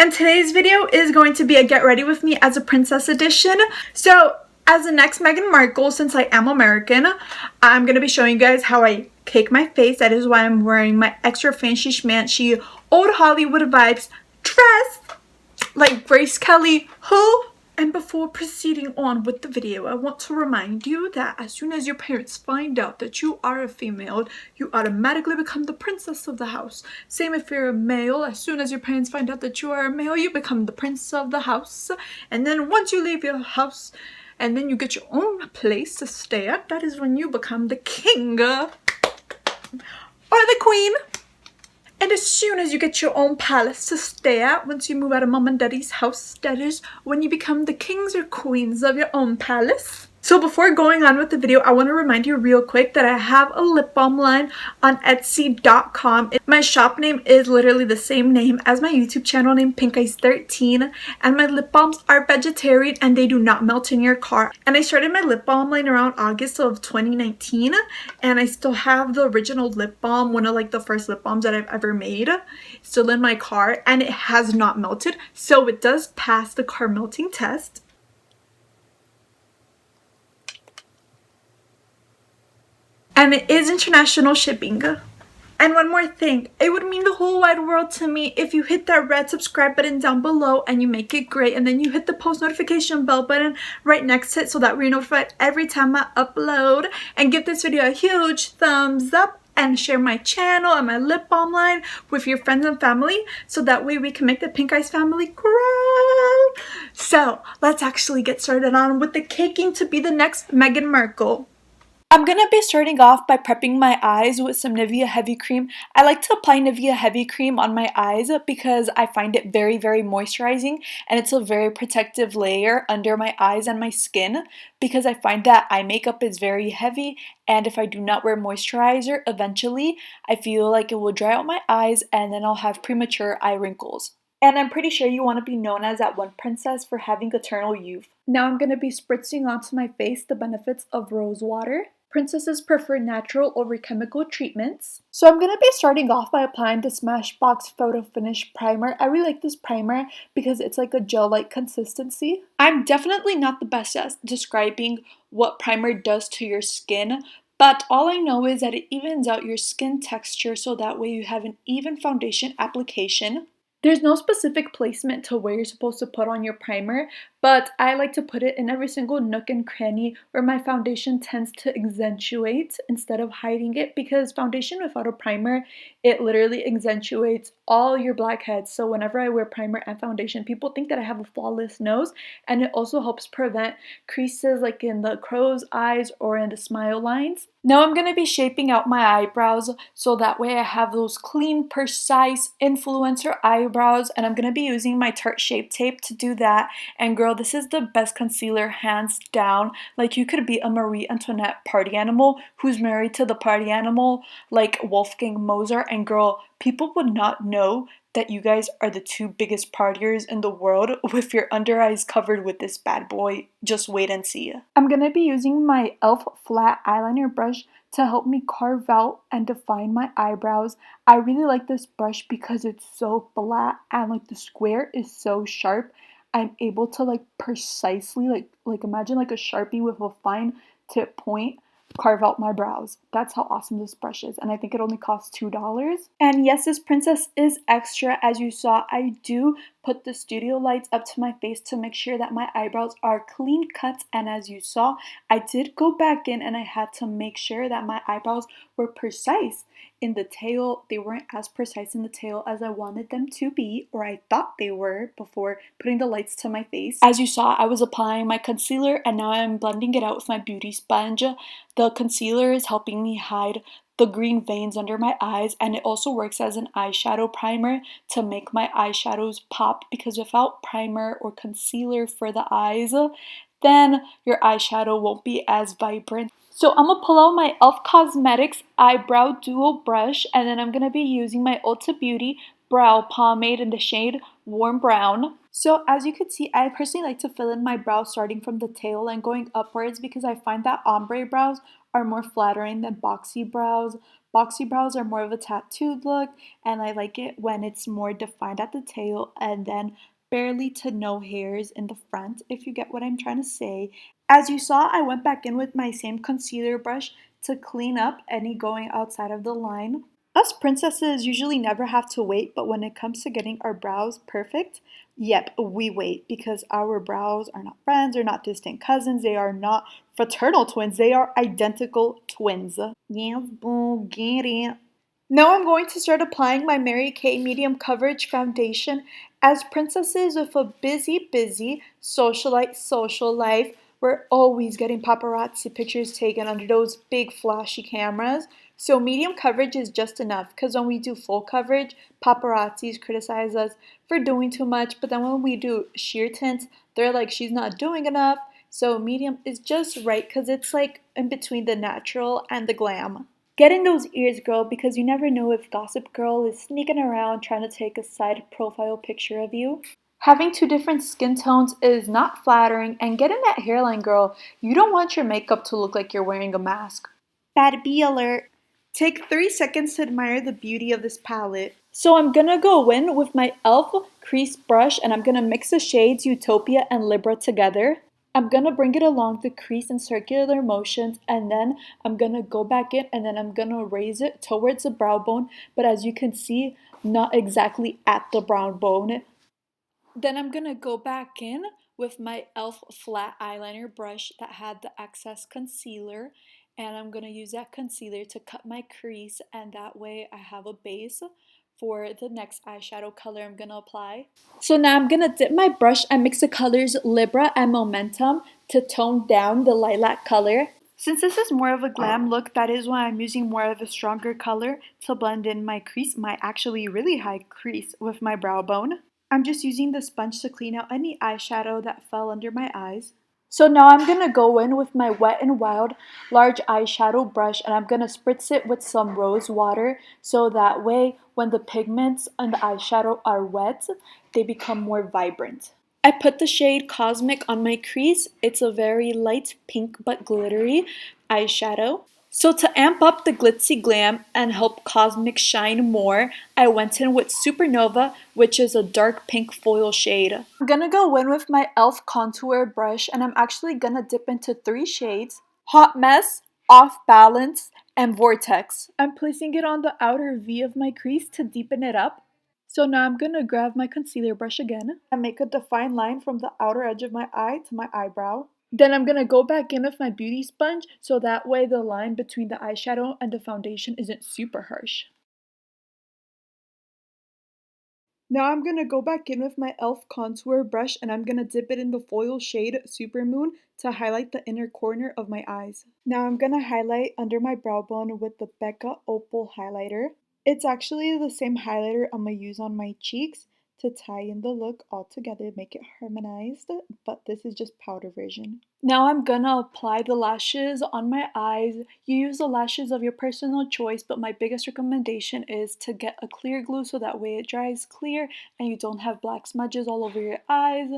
And today's video is going to be a get ready with me as a princess edition. So as the next Meghan Markle, since I am American, I'm going to be showing you guys how I cake my face. That is why I'm wearing my extra fancy schmancy old Hollywood vibes dress like Grace Kelly, who? And before proceeding on with the video, I want to remind you that as soon as your parents find out that you are a female, you automatically become the princess of the house. Same if you're a male. As soon as your parents find out that you are a male, you become the prince of the house. And then once you leave your house and then you get your own place to stay at, that is when you become the king or the queen. And as soon as you get your own palace to stay at, once you move out of mom and daddy's house, that is when you become the kings or queens of your own palace. So before going on with the video, I want to remind you real quick that I have a lip balm line on Etsy.com. My shop name is literally the same name as my YouTube channel name, PinkEyes13. And my lip balms are vegetarian and they do not melt in your car. And I started my lip balm line around August of 2019. And I still have the original lip balm, one of like the first lip balms that I've ever made, still in my car. And it has not melted. So it does pass the car melting test. And it is international shipping. And one more thing, it would mean the whole wide world to me if you hit that red subscribe button down below and you make it great, and then you hit the post notification bell button right next to it so that we're notified every time I upload, and give this video a huge thumbs up and share my channel and my lip balm line with your friends and family so that way we can make the Pink Eyes family grow. So let's actually get started on with the caking to be the next Meghan Markle. I'm going to be starting off by prepping my eyes with some Nivea Heavy Cream. I like to apply Nivea Heavy Cream on my eyes because I find it very, very moisturizing, and it's a very protective layer under my eyes and my skin because I find that eye makeup is very heavy, and if I do not wear moisturizer, eventually I feel like it will dry out my eyes and then I'll have premature eye wrinkles. And I'm pretty sure you want to be known as that one princess for having eternal youth. Now I'm going to be spritzing onto my face the benefits of rose water. Princesses prefer natural over chemical treatments. So I'm going to be starting off by applying the Smashbox Photo Finish Primer. I really like this primer because it's like a gel-like consistency. I'm definitely not the best at describing what primer does to your skin, but all I know is that it evens out your skin texture so that way you have an even foundation application. There's no specific placement to where you're supposed to put on your primer, but I like to put it in every single nook and cranny where my foundation tends to accentuate instead of hiding it, because foundation without a primer, it literally accentuates all your blackheads. So whenever I wear primer and foundation, people think that I have a flawless nose, and it also helps prevent creases like in the crow's eyes or in the smile lines. Now I'm going to be shaping out my eyebrows so that way I have those clean, precise influencer eyebrows, and I'm going to be using my Tarte Shape Tape to do that. And girl, this is the best concealer hands down. Like, you could be a Marie Antoinette party animal who's married to the party animal like Wolfgang Mozart, and girl, people would not know that you guys are the two biggest partiers in the world with your under eyes covered with this bad boy. Just wait and see. I'm going to be using my e.l.f. flat eyeliner brush to help me carve out and define my eyebrows. I really like this brush because it's so flat and like the square is so sharp. I'm able to like precisely like imagine like a Sharpie with a fine tip point carve out my brows. That's how awesome this brush is, and I think it only costs $2. And yes, this princess is extra. As you saw, I do put the studio lights up to my face to make sure that my eyebrows are clean cut, and as you saw, I did go back in and I had to make sure that my eyebrows were precise. In the tail, they weren't as precise in the tail as I wanted them to be, or I thought they were before putting the lights to my face. As you saw, I was applying my concealer and now I'm blending it out with my beauty sponge. The concealer is helping me hide the green veins under my eyes, and it also works as an eyeshadow primer to make my eyeshadows pop, because without primer or concealer for the eyes, then your eyeshadow won't be as vibrant. So I'm going to pull out my e.l.f. Cosmetics Eyebrow Duo Brush, and then I'm going to be using my Ulta Beauty Brow Pomade in the shade Warm Brown. So as you can see, I personally like to fill in my brows starting from the tail and going upwards because I find that ombre brows are more flattering than boxy brows. Boxy brows are more of a tattooed look, and I like it when it's more defined at the tail and then barely to no hairs in the front, if you get what I'm trying to say. As you saw, I went back in with my same concealer brush to clean up any going outside of the line. Us princesses usually never have to wait, but when it comes to getting our brows perfect, yep, we wait because our brows are not friends, they're not distant cousins, they are not fraternal twins, they are identical twins. Yes, boo, get it. Now I'm going to start applying my Mary Kay medium coverage foundation. As princesses with a busy socialite social life, we're always getting paparazzi pictures taken under those big flashy cameras. So medium coverage is just enough because when we do full coverage, paparazzis criticize us for doing too much. But then when we do sheer tints, they're like, she's not doing enough. So medium is just right because it's like in between the natural and the glam. Get in those ears, girl, because you never know if Gossip Girl is sneaking around trying to take a side profile picture of you. Having two different skin tones is not flattering, and get in that hairline, girl. You don't want your makeup to look like you're wearing a mask. Bad bee alert. Take 3 seconds to admire the beauty of this palette. So I'm gonna go in with my e.l.f. crease brush and I'm gonna mix the shades Utopia and Libra together. I'm gonna bring it along the crease in circular motions and then I'm gonna go back in and then I'm gonna raise it towards the brow bone, but as you can see, not exactly at the brow bone. Then I'm gonna go back in with my e.l.f. flat eyeliner brush that had the excess concealer, and I'm gonna use that concealer to cut my crease, and that way I have a base for the next eyeshadow color I'm gonna apply. So now I'm gonna dip my brush and mix the colors Libra and Momentum to tone down the lilac color. Since this is more of a glam look, that is why I'm using more of a stronger color to blend in my crease, my actually really high crease with my brow bone. I'm just using the sponge to clean out any eyeshadow that fell under my eyes. So now I'm going to go in with my Wet n Wild large eyeshadow brush and I'm going to spritz it with some rose water so that way when the pigments on the eyeshadow are wet, they become more vibrant. I put the shade Cosmic on my crease. It's a very light pink but glittery eyeshadow. So to amp up the glitzy glam and help Cosmic shine more, I went in with Supernova, which is a dark pink foil shade. I'm gonna go in with my e.l.f. contour brush and I'm actually gonna dip into 3 shades: Hot Mess, Off Balance, and Vortex. I'm placing it on the outer V of my crease to deepen it up. So now I'm gonna grab my concealer brush again and make a defined line from the outer edge of my eye to my eyebrow. Then I'm gonna go back in with my beauty sponge so that way the line between the eyeshadow and the foundation isn't super harsh. Now I'm gonna go back in with my e.l.f. contour brush and I'm gonna dip it in the foil shade Supermoon to highlight the inner corner of my eyes. Now I'm gonna highlight under my brow bone with the Becca Opal highlighter. It's actually the same highlighter I'm gonna use on my cheeks to tie in the look all together, make it harmonized, but this is just powder version. Now I'm gonna apply the lashes on my eyes. You use the lashes of your personal choice, but my biggest recommendation is to get a clear glue so that way it dries clear and you don't have black smudges all over your eyes.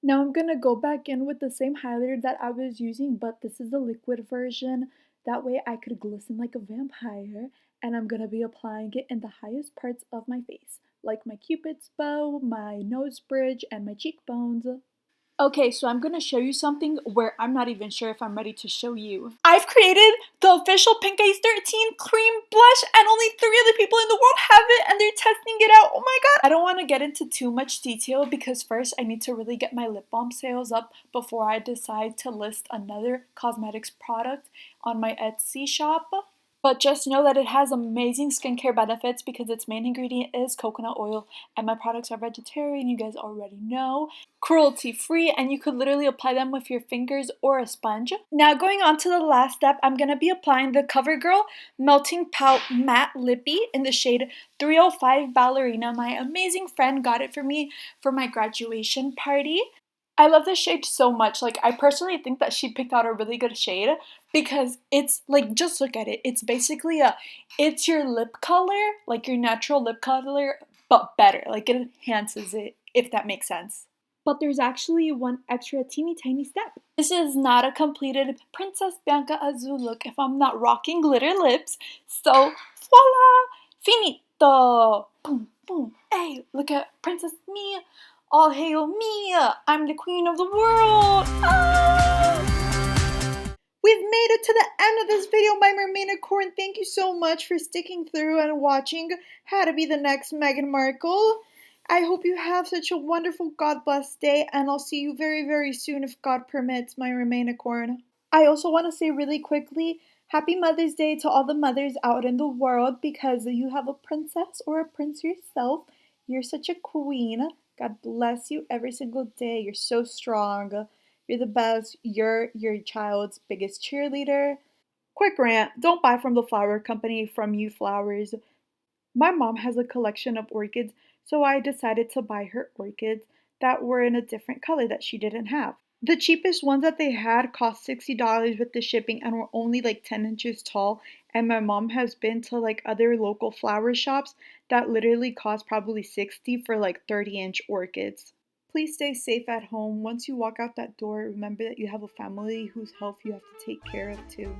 Now I'm gonna go back in with the same highlighter that I was using, but this is the liquid version. That way I could glisten like a vampire, and I'm gonna be applying it in the highest parts of my face, like my cupid's bow, my nose bridge, and my cheekbones. Okay, so I'm gonna show you something where I'm not even sure if I'm ready to show you. I've created the official Pink Ice 13 cream blush and only 3 other people in the world have it and they're testing it out. Oh my god! I don't want to get into too much detail because first I need to really get my lip balm sales up before I decide to list another cosmetics product on my Etsy shop. But just know that it has amazing skincare benefits because its main ingredient is coconut oil and my products are vegetarian, you guys already know. Cruelty free, and you could literally apply them with your fingers or a sponge. Now going on to the last step, I'm going to be applying the CoverGirl Melting Pout Matte Lippy in the shade 305 Ballerina. My amazing friend got it for me for my graduation party. I love this shade so much. Like, I personally think that she picked out a really good shade because it's like, just look at it. It's basically it's your lip color, like your natural lip color, but better. Like, it enhances it, if that makes sense. but there's actually one extra teeny tiny step. This is not a completed Princess Bianca Azul look if I'm not rocking glitter lips. So, voila! Finito! Boom, boom. Hey, look at Princess me. All hail me. I'm the queen of the world. Ah! We've made it to the end of this video, my mermainicorn. Thank you so much for sticking through and watching How to Be the Next Meghan Markle. I hope you have such a wonderful, God-blessed day, and I'll see you very, very soon if God permits, my mermainicorn. I also want to say really quickly, Happy Mother's Day to all the mothers out in the world, because you have a princess or a prince yourself. You're such a queen. God bless you every single day. You're so strong. You're the best. You're your child's biggest cheerleader. Quick rant, don't buy from the flower company from You Flowers. My mom has a collection of orchids, so I decided to buy her orchids that were in a different color that she didn't have. The cheapest ones that they had cost $60 with the shipping and were only like 10 inches tall. And my mom has been to like other local flower shops that literally cost probably 60 for like 30-inch orchids. Please stay safe at home. Once you walk out that door, remember that you have a family whose health you have to take care of too.